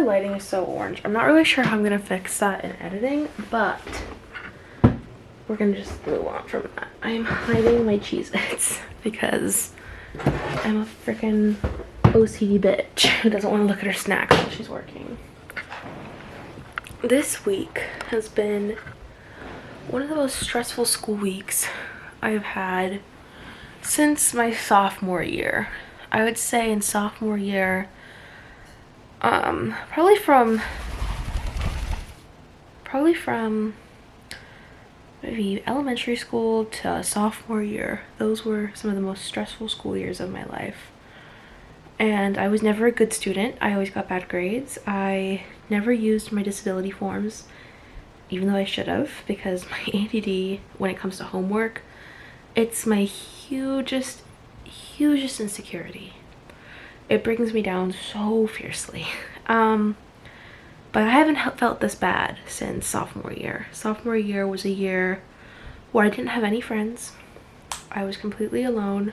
lighting is so orange. I'm not really sure how I'm gonna fix that in editing, but we're gonna just move on from that. I'm hiding my Cheez-Its because I'm a freaking OCD bitch who doesn't want to look at her snacks while she's working. This week has been one of the most stressful school weeks I've had since my sophomore year. I would say in sophomore year, probably from maybe elementary school to sophomore year. Those were some of the most stressful school years of my life. And I was never a good student. I always got bad grades. I never used my disability forms, even though I should have, because my ADD, when it comes to homework, it's my hugest insecurity. It brings me down so fiercely. But I haven't felt this bad since sophomore year. Sophomore year was a year where I didn't have any friends. I was completely alone.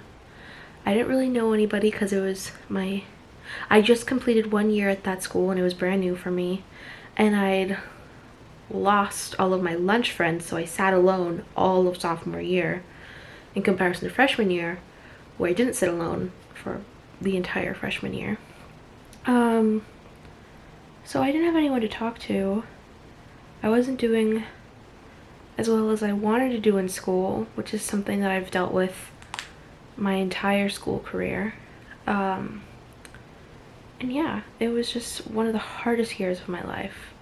I didn't really know anybody because I just completed 1 year at that school and it was brand new for me. And I'd lost all of my lunch friends, so I sat alone all of sophomore year in comparison to freshman year, where I didn't sit alone for the entire freshman year. So I didn't have anyone to talk to. I wasn't doing as well as I wanted to do in school, which is something that I've dealt with my entire school career. And yeah, it was just one of the hardest years of my life,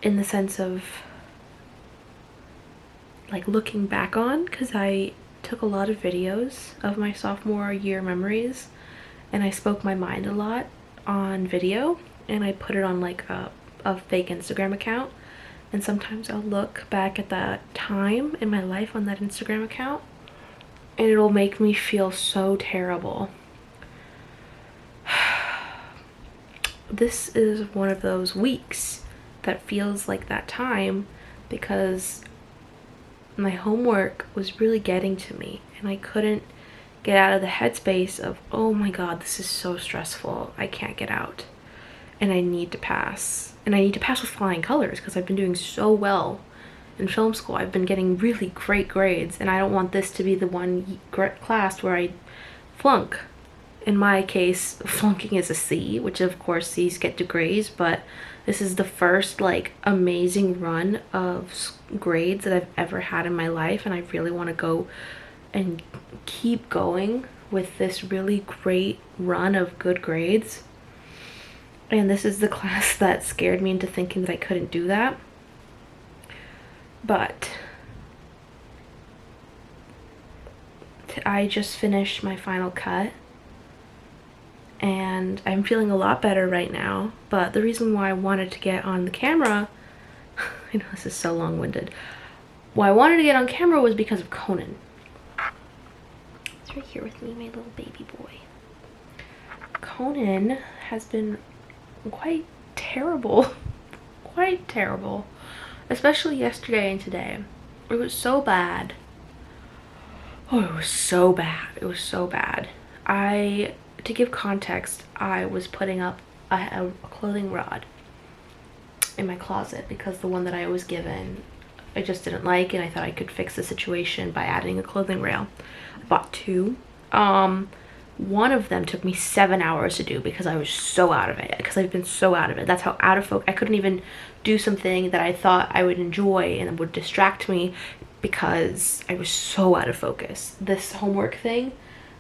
in the sense of like looking back on, because I took a lot of videos of my sophomore year memories and I spoke my mind a lot on video, and I put it on like a fake Instagram account. And sometimes I'll look back at that time in my life on that Instagram account and it'll make me feel so terrible. This is one of those weeks that feels like that time, because my homework was really getting to me and I couldn't get out of the headspace of, oh my god, this is so stressful, I can't get out and I need to pass. And I need to pass with flying colors because I've been doing so well in film school. I've been getting really great grades and I don't want this to be the one class where I flunk. In my case, flunking is a C, which of course C's get degrees, but this is the first like amazing run of grades that I've ever had in my life, and I really want to go and keep going with this really great run of good grades. And this is the class that scared me into thinking that I couldn't do that. But I just finished my final cut and I'm feeling a lot better right now. But the reason why I wanted to get on the camera, I know this is so long-winded, why I wanted to get on camera was because of Conan. He's right here with me, my little baby boy. Conan has been quite terrible, especially yesterday and today. It was so bad. Oh, it was so bad. To give context, I was putting up a clothing rod in my closet because the one that I was given I just didn't like, and I thought I could fix the situation by adding a clothing rail. I bought two. One of them took me 7 hours to do because I was so out of it, because I've been so out of it. That's how out of focus. I couldn't even do something that I thought I would enjoy and would distract me because I was so out of focus. This homework thing,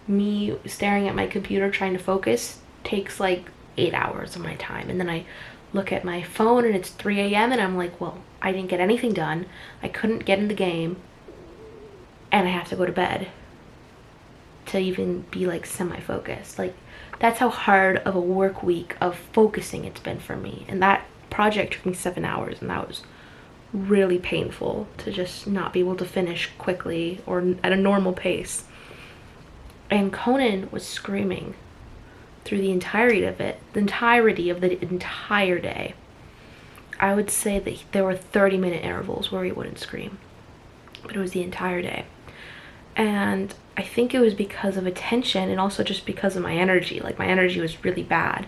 me staring at my computer trying to focus, takes like 8 hours of my time. And then I look at my phone and it's 3 a.m. and I'm like, well, I didn't get anything done. I couldn't get in the game and I have to go to bed to even be like semi-focused. Like, that's how hard of a work week of focusing it's been for me. And that project took me 7 hours, and that was really painful to just not be able to finish quickly or at a normal pace. And Conan was screaming through the entirety of the entire day. I would say that there were 30-minute intervals where he wouldn't scream, but it was the entire day. And I think it was because of attention and also just because of my energy. Like, my energy was really bad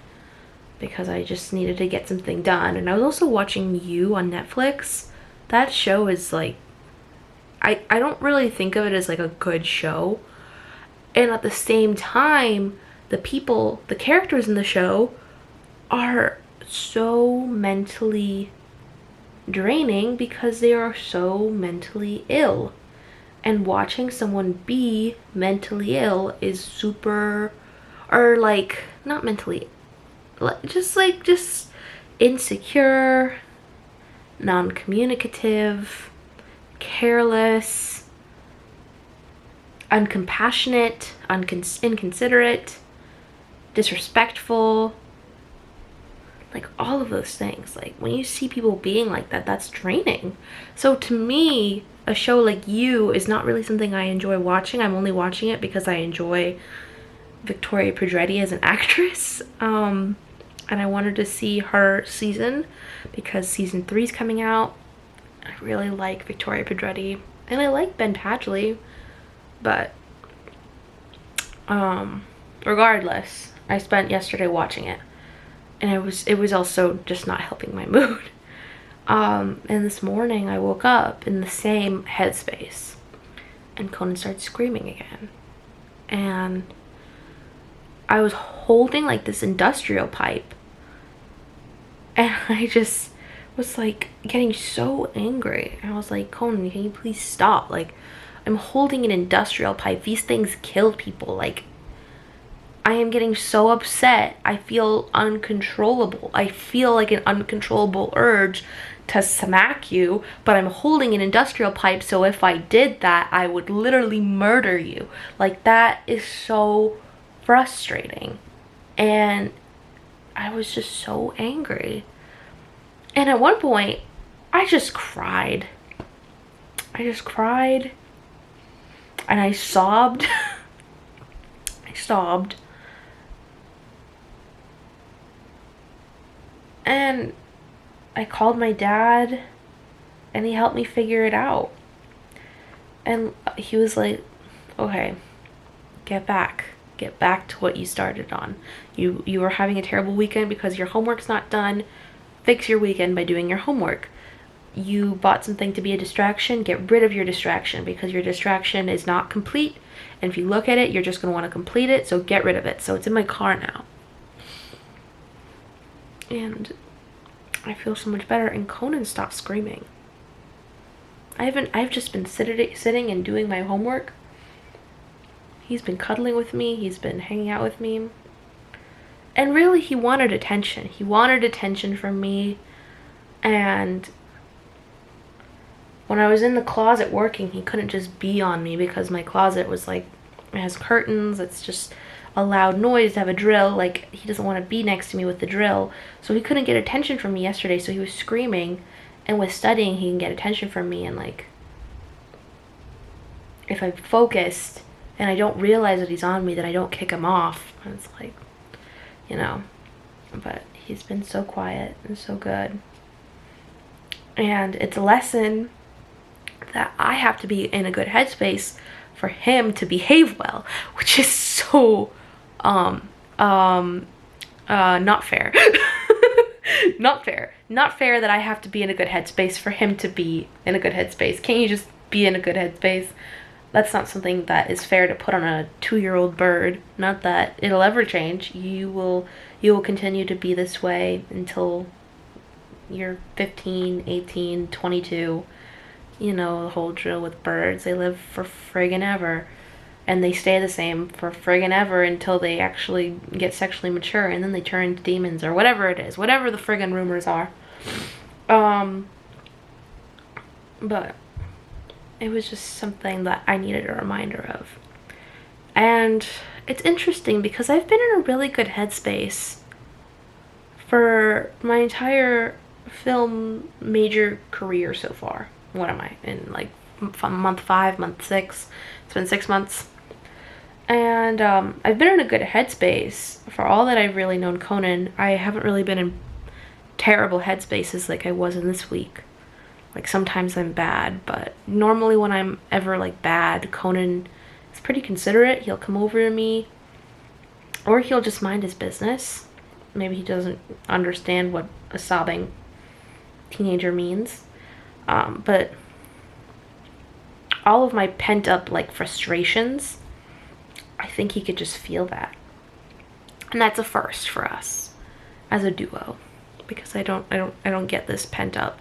because I just needed to get something done. And I was also watching You on Netflix. That show is like, I don't really think of it as like a good show. And at the same time, the characters in the show are so mentally draining because they are so mentally ill. And watching someone be mentally ill is super, or like, not mentally, just insecure, non-communicative, careless, uncompassionate, inconsiderate, disrespectful, like all of those things. Like when you see people being like that, that's draining. So to me, a show like You is not really something I enjoy watching. I'm only watching it because I enjoy Victoria Pedretti as an actress. And I wanted to see her season because season 3 is coming out. I really like Victoria Pedretti and I like Ben Padgley, but regardless, I spent yesterday watching it, and it was also just not helping my mood. And this morning I woke up in the same headspace, and Conan started screaming again, and I was holding like this industrial pipe, and I just was like getting so angry. And I was like, Conan, can you please stop? Like, I'm holding an industrial pipe. These things kill people. Like, I am getting so upset. I feel uncontrollable. I feel like an uncontrollable urge to smack you, but I'm holding an industrial pipe, so if I did that, I would literally murder you. Like, that is so frustrating. And I was just so angry. And at one point, I just cried. I just cried. And I sobbed. I sobbed. And I called my dad, and he helped me figure it out. And he was like, okay, get back to what you started on. You were having a terrible weekend because your homework's not done. Fix your weekend by doing your homework. You bought something to be a distraction. Get rid of your distraction because your distraction is not complete. And if you look at it, you're just going to want to complete it. So get rid of it. So it's in my car now. And I feel so much better. And Conan stopped screaming. I've just been sitting and doing my homework. He's been cuddling with me. He's been hanging out with me. And really, he wanted attention. He wanted attention from me. And when I was in the closet working, he couldn't just be on me because my closet was like, it has curtains. It's just a loud noise to have a drill. Like, he doesn't want to be next to me with the drill. So he couldn't get attention from me yesterday. So he was screaming. And with studying, he can get attention from me. And like, if I'm focused and I don't realize that he's on me, then I don't kick him off. And it's like, you know, but he's been so quiet and so good. And it's a lesson that I have to be in a good headspace for him to behave well, which is so not fair. Not fair that I have to be in a good headspace for him to be in a good headspace. Can't you just be in a good headspace? That's not something that is fair to put on a 2-year-old bird. Not that it'll ever change. You will continue to be this way until you're 15, 18, 22. You know, the whole drill with birds. They live for friggin' ever. And they stay the same for friggin' ever until they actually get sexually mature, and then they turn into demons or whatever it is. Whatever the friggin' rumors are. But it was just something that I needed a reminder of. And it's interesting because I've been in a really good headspace for my entire film major career so far. What am I in, like month 5, month 6? It's been 6 months. And I've been in a good headspace for all that I've really known Conan. I haven't really been in terrible headspaces like I was in this week. Like, sometimes I'm bad, but normally when I'm ever like bad, Conan is pretty considerate. He'll come over to me, or he'll just mind his business. maybe he doesn't understand what a sobbing teenager means. But all of my pent up like frustrations, I think he could just feel that. And that's a first for us as a duo, because I don't get this pent up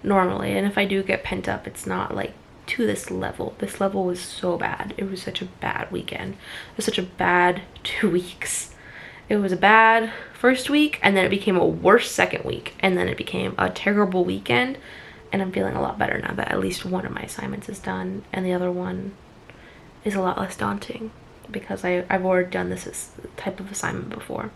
normally. And if I do get pent up, it's not like to this level. This level was so bad. It was such a bad weekend. It was such a bad 2 weeks. It was a bad first week, and then it became a worse second week, and then it became a terrible weekend. And I'm feeling a lot better now that at least one of my assignments is done, and the other one is a lot less daunting because I've already done this type of assignment before.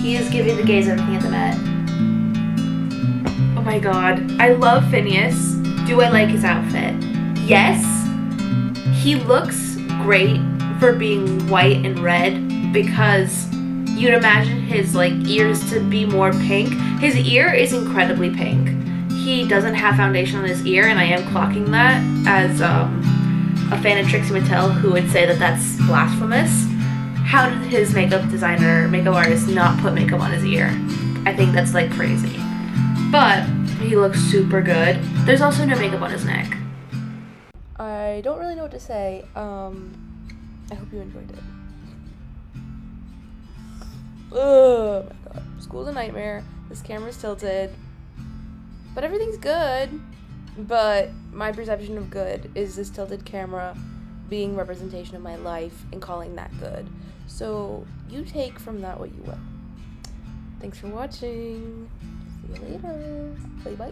He is giving the gays everything at the Met. Oh my god. I love Phineas. Do I like his outfit? Yes. He looks great for being white and red, because you'd imagine his like ears to be more pink. His ear is incredibly pink. He doesn't have foundation on his ear, and I am clocking that as a fan of Trixie Mattel who would say that that's blasphemous. How did his makeup artist not put makeup on his ear? I think that's like crazy. But he looks super good. There's also no makeup on his neck. I don't really know what to say. I hope you enjoyed it. Oh my god. School's a nightmare. This camera's tilted. But everything's good. But my perception of good is this tilted camera being representation of my life and calling that good. So you take from that what you will. Thanks for watching. See you later. Bye bye.